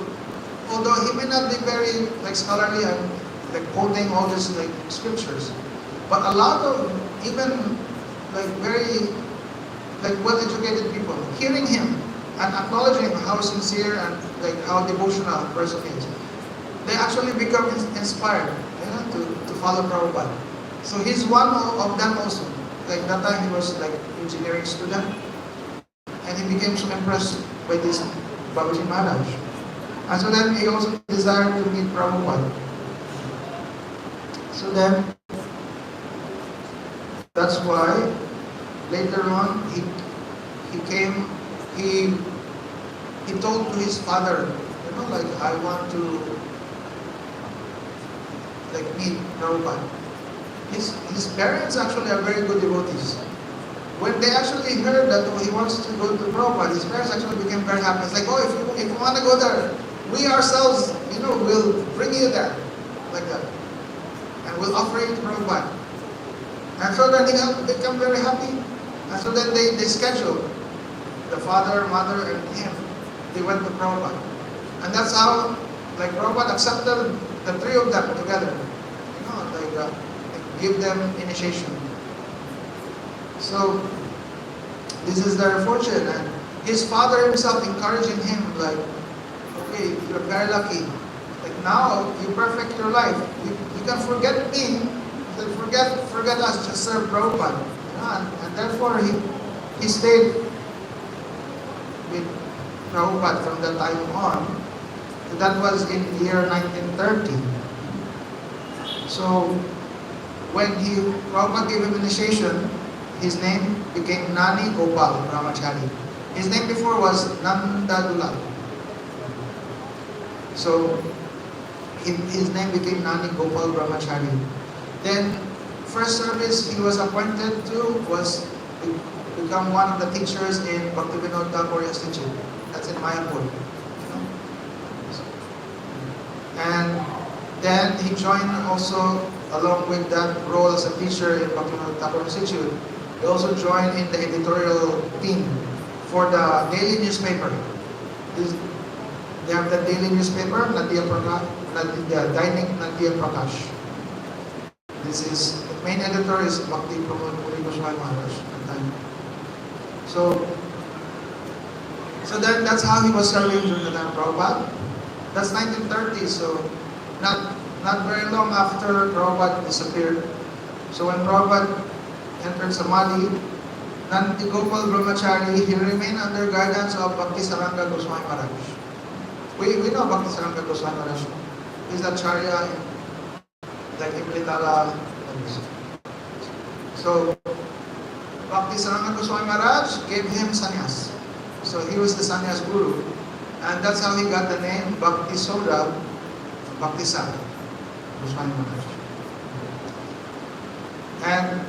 although he may not be very scholarly and quoting all these scriptures, but a lot of even very well-educated people hearing him and acknowledging how sincere and how devotional a person is, they actually become inspired, to follow Prabhupada. So he's one of them also. That time he was engineering student, and he became so impressed by this Babaji Maharaj. And so then he also desired to meet Prabhupada. So then, that's why later on he told to his father, I want to meet Prabhupada. His parents actually are very good devotees. When they actually heard that he wants to go to Prabhupada, his parents actually became very happy. It's like, oh, if you want to go there, we ourselves, will bring you there, like that, and we'll offer you to Prabhupada. And so then they become very happy. And so then they scheduled the father, mother, and him. They went to Prabhupada. And that's how, like, Prabhupada accepted the three of them together. Give them initiation. So, this is their fortune. And his father himself encouraging him, like, okay, you're very lucky. Like, now, you perfect your life. You can forget me, forget us, just serve Prabhupada. And therefore, he stayed with Prabhupada from that time on. That was in the year 1930. So, when Prabhupada gave him initiation, his name became Nani Gopal Brahmachari. His name before was Nanda Dulal. So, his name became Nani Gopal Brahmachari. Then, first service he was appointed to was become one of the teachers in Bhaktivinoda Thakur Institute. That's in Mayapur. And then he joined also, along with that role as a teacher in Bhaktivinoda Thakur Institute, he also joined in the editorial team for the daily newspaper. They have the daily newspaper, the Dainik Nadia Prakash. This is, the main editor is Bhakti Pramod Puri Goswami Maharaj. So then that's how he was serving during the time of Prabhupada. That's 1930, so not very long after Prabhupada disappeared. So when Prabhupada entered Samadhi, Nandi Gopal Brahmachari, he remained under guidance of Bhakti Saranga Goswami Maharaj. We know Bhakti Saranga Goswami Maharaj. He's the Acharya in like Imlitala. So Bhakti Saranga Goswami Maharaj gave him sannyas. So he was the sannyas guru. And that's how he got the name Bhakti Soda, Bhakti Sara, Goswami Maharaj. And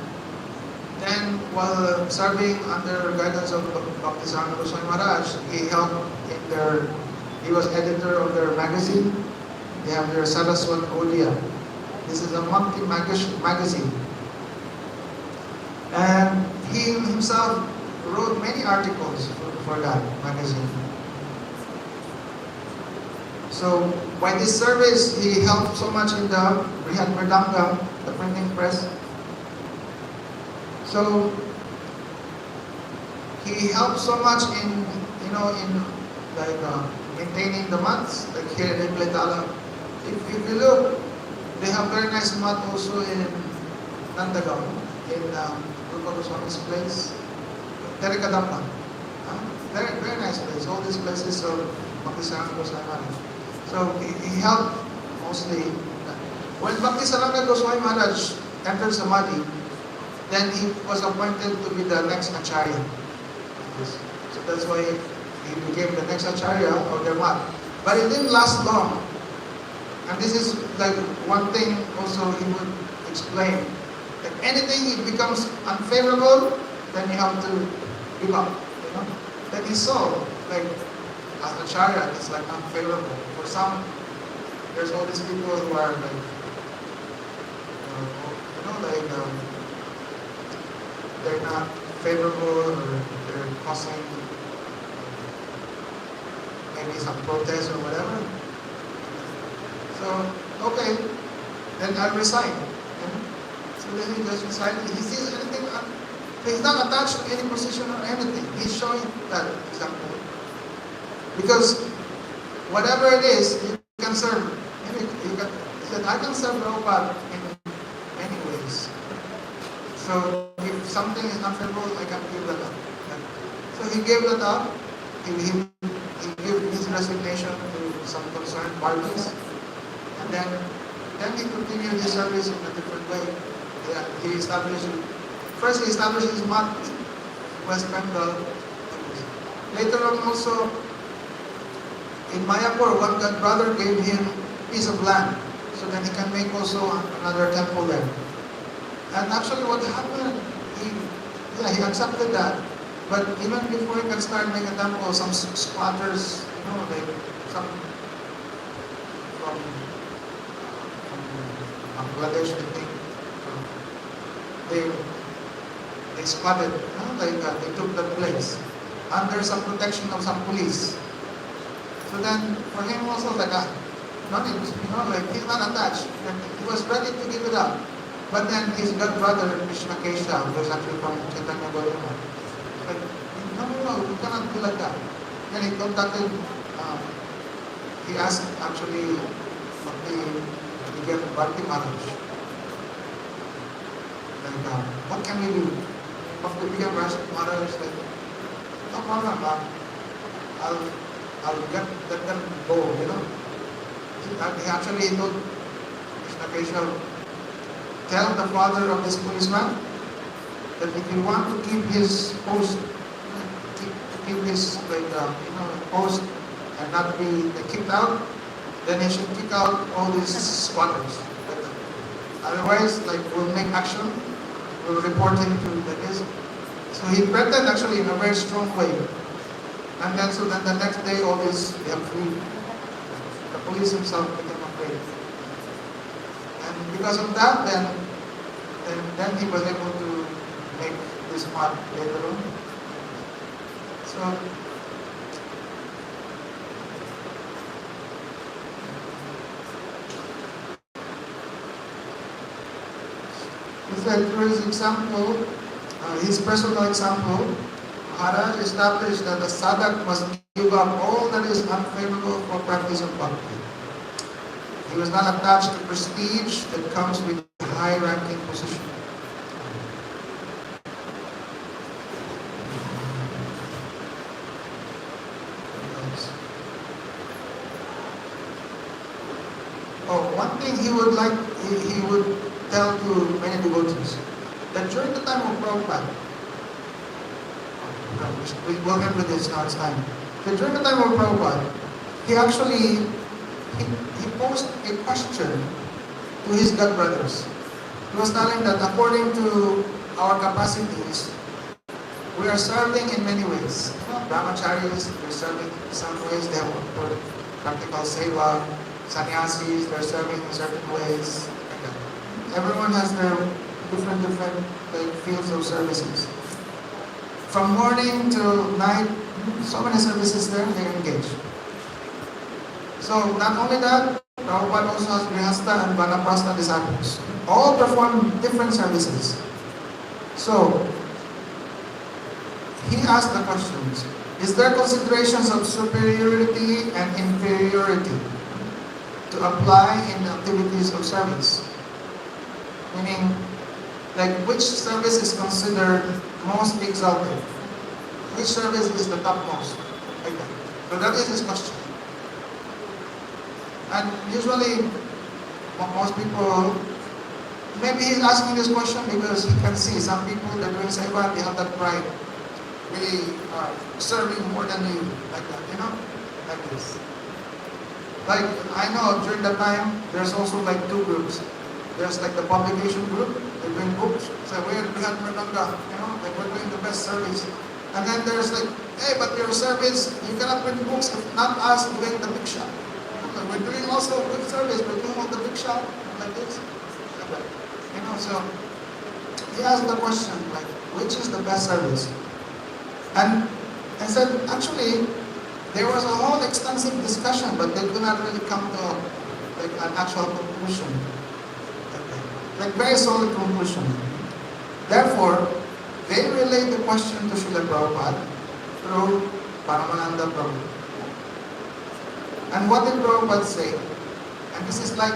then while serving under guidance of Bhakti Saranga Goswami Maharaj, he helped in he was editor of their magazine. They have their Saraswat Odia. This is a monthly magazine. And he himself wrote many articles for that magazine. So by this service, he helped so much in the Brihat Mridanga, the printing press. So he helped so much in maintaining the mats, like here in Pletala. If you look, they have very nice mat also in Nandagaon, in Rupa Goswami's place, Terikadampa. Very, very nice place. All these places of Bhakti Saranga Goswami Maharaj. So he helped mostly. When Bhakti Saranga Goswami Maharaj entered Samadhi, then he was appointed to be the next Acharya. So that's why he became the next Acharya of their mat. But it didn't last long. And this is like one thing also he would explain. Like anything it becomes unfavorable, then you have to give up. Then he saw, like, as an Acharya, it's like unfavorable. For some, there's all these people who are like, they're not favorable, or they're causing maybe some protest or whatever. So, okay, then I'll resign. So then he just resigned. He sees anything, he's not attached to any position or anything. He's showing that example. Because whatever it is, you can serve. He said, I can serve Prabhupada in many ways. So if something is not favorable, I can give that up. So he gave that up. He gave his resignation to some concerned parties. And then he continued his service in a different way. He established his mat in West Bengal. Later on also, in Mayapur, one god brother gave him a piece of land so that he can make also another temple there. And actually what happened, he accepted that. But even before he can start making a temple, some squatters, like some from Bangladesh, I think, they squatted, they took the place under some protection of some police. So then, for him also, like, no need, like, he's not attached. And he was ready to give it up. But then his god brother, Krishna Kesha, who was actually from Chaitanya Gautama, like, no, you cannot do like that. Then he contacted, he asked actually Bhakti, to get Bhakti Maharaj. Like, what can we do? Bhakti became Maharaj, like, no problem, I'll let them go, He actually told Krishna Kesha, tell the father of this policeman that if you want to keep his post, keep his post and not be kicked out, then he should kick out all these squatters. Otherwise, like, we'll make action, we'll report him to the case. So he threatened actually in a very strong way. And then the next day all this they have freed. The police himself became afraid. And because of that then he was able to make this path later on. So through his example, his personal example, Maharaj established that the sadhak must give up all that is unfavorable for practice of bhakti. He was not attached to prestige that comes with high-ranking position. One thing he would tell to many devotees, that during the time of Prabhupada, we'll end with this now, it's time. That during the time of Prabhupada, he actually posed a question to his god brothers. He was telling that according to our capacities, we are serving in many ways. Brahmacharis, they're serving in some ways, they have practical seva. Sannyasis, they're serving in certain ways. Everyone has their different fields of services. From morning till night, so many services there, they engage. So not only that, Prabhupada also has Grihastha and Vanaprastha disciples. All perform different services. So, he asked the questions, is there considerations of superiority and inferiority to apply in the activities of service? Meaning, like, which service is considered most exalted? Which service is the topmost? Like that. So that is his question. And usually, most people, maybe he's asking this question because he can see some people that are doing seva, they have that pride. Really serving more than you, like that, like this. Like, I know during that time, there's also like two groups. There's like the publication group, they're doing books. So we have Mridanga, like we're doing the best service. And then there's like, hey, but your service, you cannot print books if not us doing the big shop. We're doing also good service, we're doing all the big shop, like this. So he asked the question, like, which is the best service? And I said, actually, there was a whole extensive discussion, but they could not really come to like an actual conclusion. Like very solid conclusion. Therefore, they relayed the question to Srila Prabhupada through Paramananda Prabhu. And what did Prabhupada say? And this is like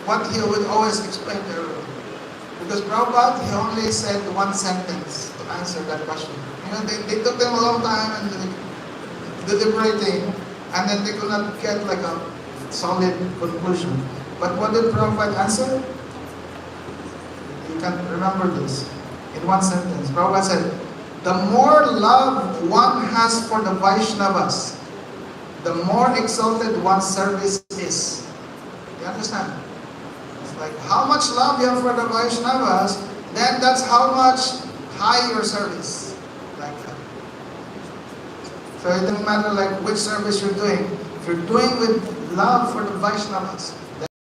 what he would always explain to everyone. Because Prabhupada, he only said one sentence to answer that question. They took them a long time and deliberating, and then they could not get like a solid conclusion. But what did Prabhupada answer? You can remember this in one sentence. Prabhupada said, the more love one has for the Vaishnavas, the more exalted one's service is. You understand? It's like how much love you have for the Vaishnavas, then that's how much high your service. Like that. So it doesn't matter like which service you're doing. If you're doing with love for the Vaishnavas,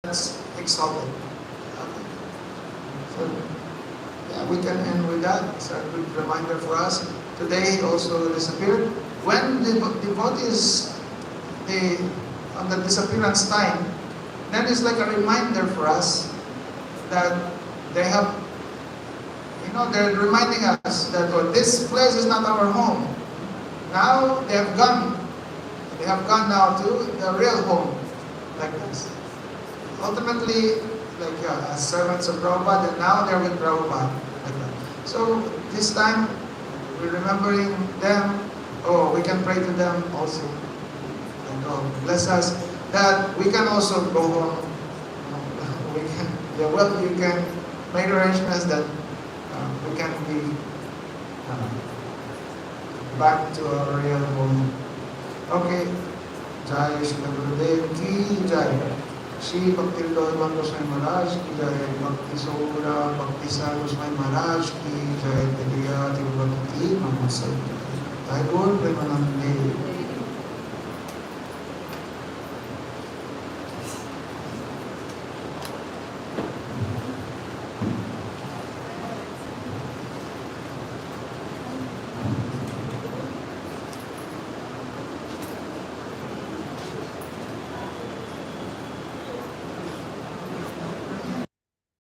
that's exalted. Okay. So yeah, we can end with that. It's a good reminder for us. Today also disappeared. When the devotees the on the disappearance time, then it's like a reminder for us that they have, they're reminding us that this place is not our home. Now they have gone. They have gone now to the real home, like this. Ultimately, like as servants of Prabhupada, and now they're with Prabhupada, like that. So this time, we're remembering them. Oh, we can pray to them also. And bless us that we can also go home. We can, you can make arrangements that we can be back to our real home. Okay. Jai Shri Gurudev ki Jai. Shri Bhakti Goswami Maharaj ki Jai. Bhakti Saura Bhakti Sar Goswami Maharaj ki Jai. Deviya Bhakti Namaste. Jai Gaur Premanande.